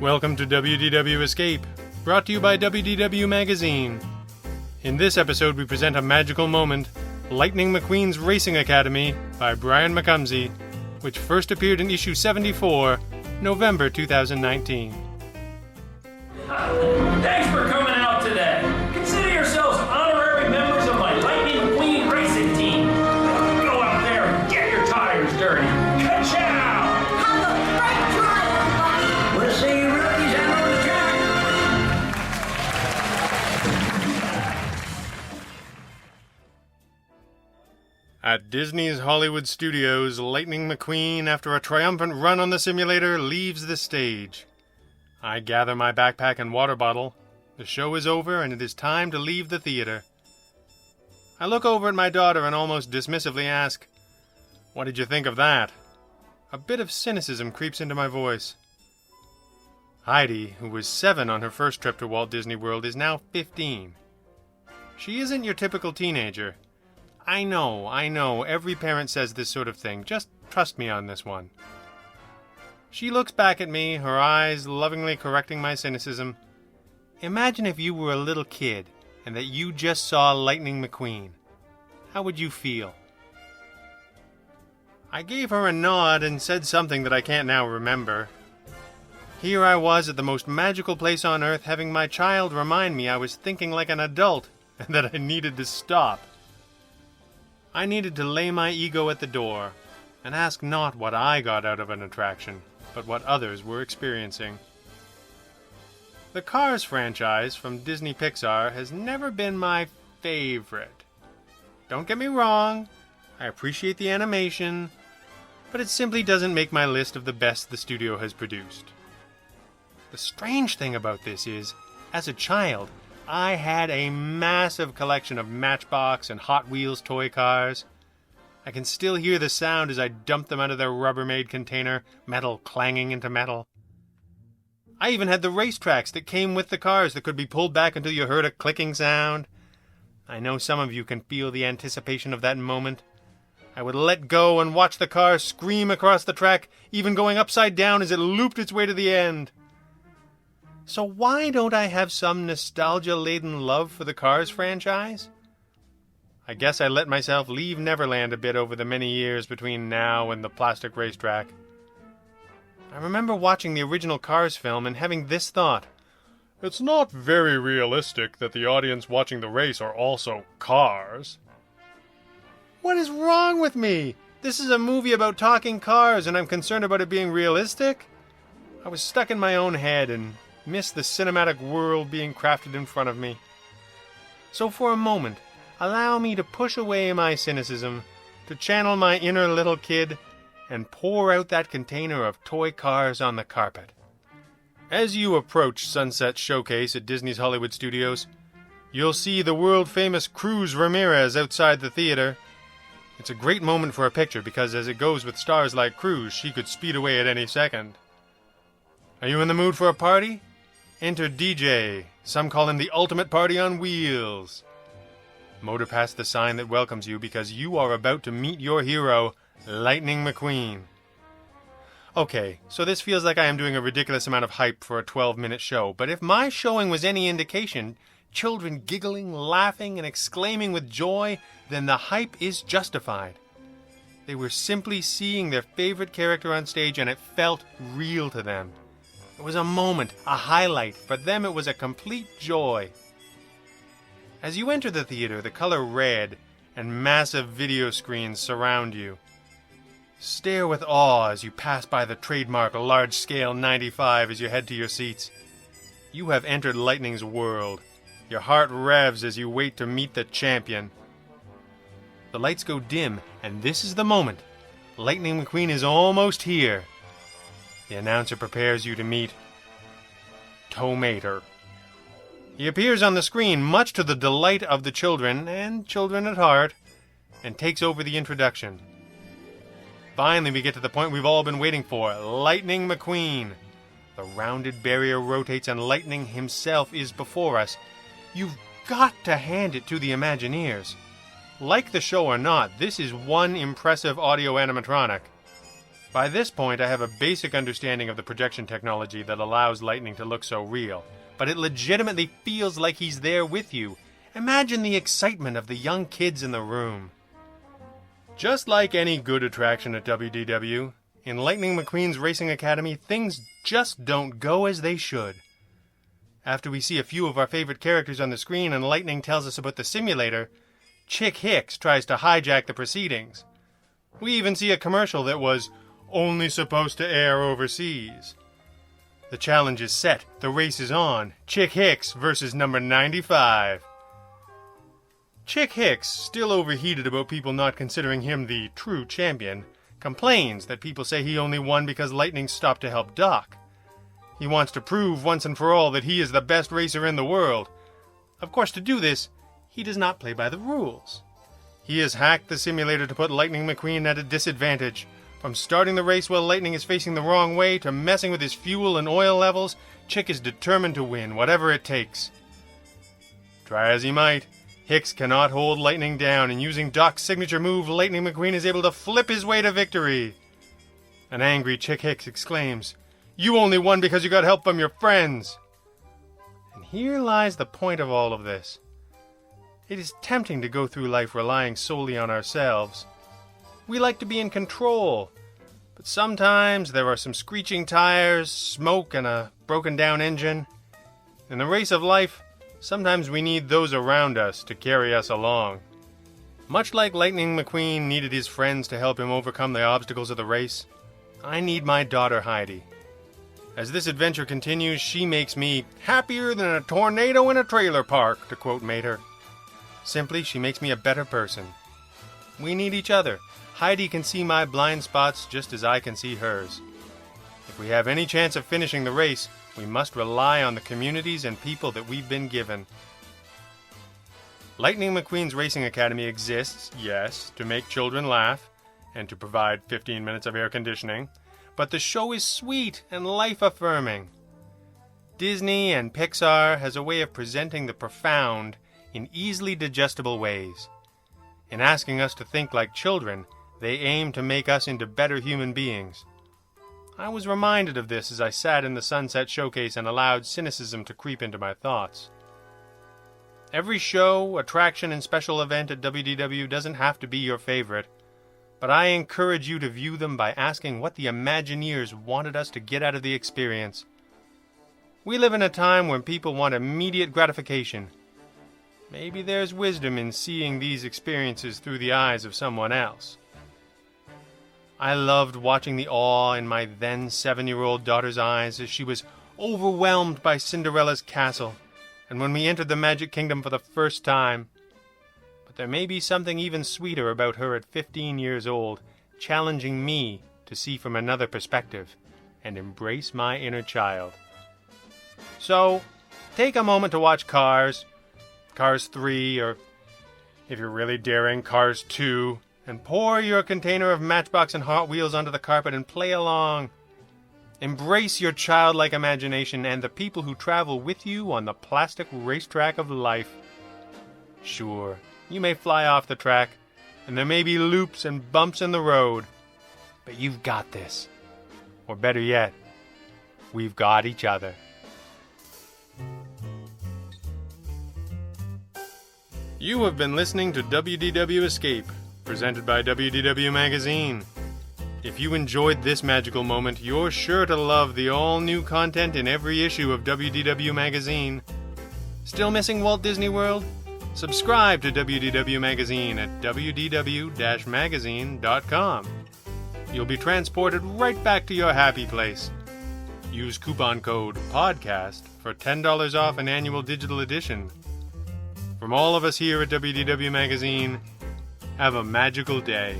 Welcome to WDW Escape, brought to you by WDW Magazine. In this episode, we present a magical moment, Lightning McQueen's Racing Academy by Brian McCumsey, which first appeared in issue 74, November 2019. Thanks for coming out today. Consider yourselves honorary members of my Lightning McQueen racing team. Go out there and get your tires dirty. Ka-chow! Have a great drive, everybody! We'll see you rookies out on the track. At Disney's Hollywood Studios, Lightning McQueen, after a triumphant run on the simulator, leaves the stage. I gather my backpack and water bottle. The show is over, and it is time to leave the theater. I look over at my daughter and almost dismissively ask, "What did you think of that?" A bit of cynicism creeps into my voice. Heidi, who was 7 on her first trip to Walt Disney World, is now 15. She isn't your typical teenager. I know, every parent says this sort of thing. Just trust me on this one. She looks back at me, her eyes lovingly correcting my cynicism. Imagine if you were a little kid and that you just saw Lightning McQueen. How would you feel? I gave her a nod and said something that I can't now remember. Here I was at the most magical place on earth, having my child remind me I was thinking like an adult and that I needed to stop. I needed to lay my ego at the door and ask not what I got out of an attraction, but what others were experiencing. The Cars franchise from Disney Pixar has never been my favorite. Don't get me wrong, I appreciate the animation, but it simply doesn't make my list of the best the studio has produced. The strange thing about this is, as a child, I had a massive collection of Matchbox and Hot Wheels toy cars. I can still hear the sound as I dumped them out of their Rubbermaid container, metal clanging into metal. I even had the racetracks that came with the cars that could be pulled back until you heard a clicking sound. I know some of you can feel the anticipation of that moment. I would let go and watch the car scream across the track, even going upside down as it looped its way to the end. So why don't I have some nostalgia-laden love for the Cars franchise? I guess I let myself leave Neverland a bit over the many years between now and the plastic racetrack. I remember watching the original Cars film and having this thought. It's not very realistic that the audience watching the race are also cars. What is wrong with me? This is a movie about talking cars and I'm concerned about it being realistic? I was stuck in my own head and missed the cinematic world being crafted in front of me. So for a moment, allow me to push away my cynicism, to channel my inner little kid, and pour out that container of toy cars on the carpet. As you approach Sunset Showcase at Disney's Hollywood Studios, you'll see the world-famous Cruz Ramirez outside the theater. It's a great moment for a picture because as it goes with stars like Cruz, she could speed away at any second. Are you in the mood for a party? Enter DJ. Some call him the ultimate party on wheels. Motor past the sign that welcomes you because you are about to meet your hero, Lightning McQueen. Okay, so this feels like I am doing a ridiculous amount of hype for a 12-minute show, but if my showing was any indication, children giggling, laughing, and exclaiming with joy, then the hype is justified. They were simply seeing their favorite character on stage and it felt real to them. It was a moment, a highlight. For them it was a complete joy. As you enter the theater, the color red and massive video screens surround you. Stare with awe as you pass by the trademark large-scale 95 as you head to your seats. You have entered Lightning's world. Your heart revs as you wait to meet the champion. The lights go dim, and this is the moment. Lightning McQueen is almost here. The announcer prepares you to meet Tomater. He appears on the screen, much to the delight of the children, and children at heart, and takes over the introduction. Finally, we get to the point we've all been waiting for, Lightning McQueen. The rounded barrier rotates and Lightning himself is before us. You've got to hand it to the Imagineers. Like the show or not, this is one impressive audio animatronic. By this point, I have a basic understanding of the projection technology that allows lightning to look so real, but it legitimately feels like he's there with you. Imagine the excitement of the young kids in the room. Just like any good attraction at WDW, in Lightning McQueen's Racing Academy, things just don't go as they should. After we see a few of our favorite characters on the screen and Lightning tells us about the simulator, Chick Hicks tries to hijack the proceedings. We even see a commercial that was only supposed to air overseas. The challenge is set, the race is on. Chick Hicks versus number 95. Chick Hicks, still overheated about people not considering him the true champion, complains that people say he only won because Lightning stopped to help Doc. He wants to prove once and for all that he is the best racer in the world. Of course, to do this, he does not play by the rules. He has hacked the simulator to put Lightning McQueen at a disadvantage. From starting the race while Lightning is facing the wrong way to messing with his fuel and oil levels, Chick is determined to win, whatever it takes. Try as he might, Hicks cannot hold Lightning down, and using Doc's signature move, Lightning McQueen is able to flip his way to victory. An angry Chick Hicks exclaims, "You only won because you got help from your friends!" And here lies the point of all of this. It is tempting to go through life relying solely on ourselves. We like to be in control, but sometimes there are some screeching tires, smoke, and a broken down engine. In the race of life, sometimes we need those around us to carry us along. Much like Lightning McQueen needed his friends to help him overcome the obstacles of the race, I need my daughter Heidi. As this adventure continues, she makes me happier than a tornado in a trailer park, to quote Mater. Simply, she makes me a better person. We need each other. Heidi can see my blind spots just as I can see hers. If we have any chance of finishing the race, we must rely on the communities and people that we've been given. Lightning McQueen's Racing Academy exists, yes, to make children laugh and to provide 15 minutes of air conditioning, but the show is sweet and life-affirming. Disney and Pixar has a way of presenting the profound in easily digestible ways. In asking us to think like children, they aim to make us into better human beings. I was reminded of this as I sat in the Sunset Showcase and allowed cynicism to creep into my thoughts. Every show, attraction, and special event at WDW doesn't have to be your favorite, but I encourage you to view them by asking what the Imagineers wanted us to get out of the experience. We live in a time when people want immediate gratification. Maybe there's wisdom in seeing these experiences through the eyes of someone else. I loved watching the awe in my then 7-year-old daughter's eyes as she was overwhelmed by Cinderella's castle, and when we entered the Magic Kingdom for the first time. But there may be something even sweeter about her at 15 years old, challenging me to see from another perspective and embrace my inner child. So, take a moment to watch Cars 3, or if you're really daring, Cars 2, and pour your container of Matchbox and Hot Wheels onto the carpet and play along. Embrace your childlike imagination and the people who travel with you on the plastic racetrack of life. Sure, you may fly off the track, and there may be loops and bumps in the road, but you've got this. Or better yet, we've got each other. You have been listening to WDW Escape, presented by WDW Magazine. If you enjoyed this magical moment, you're sure to love the all-new content in every issue of WDW Magazine. Still missing Walt Disney World? Subscribe to WDW Magazine at wdw-magazine.com. You'll be transported right back to your happy place. Use coupon code PODCAST for $10 off an annual digital edition. From all of us here at WDW Magazine, have a magical day.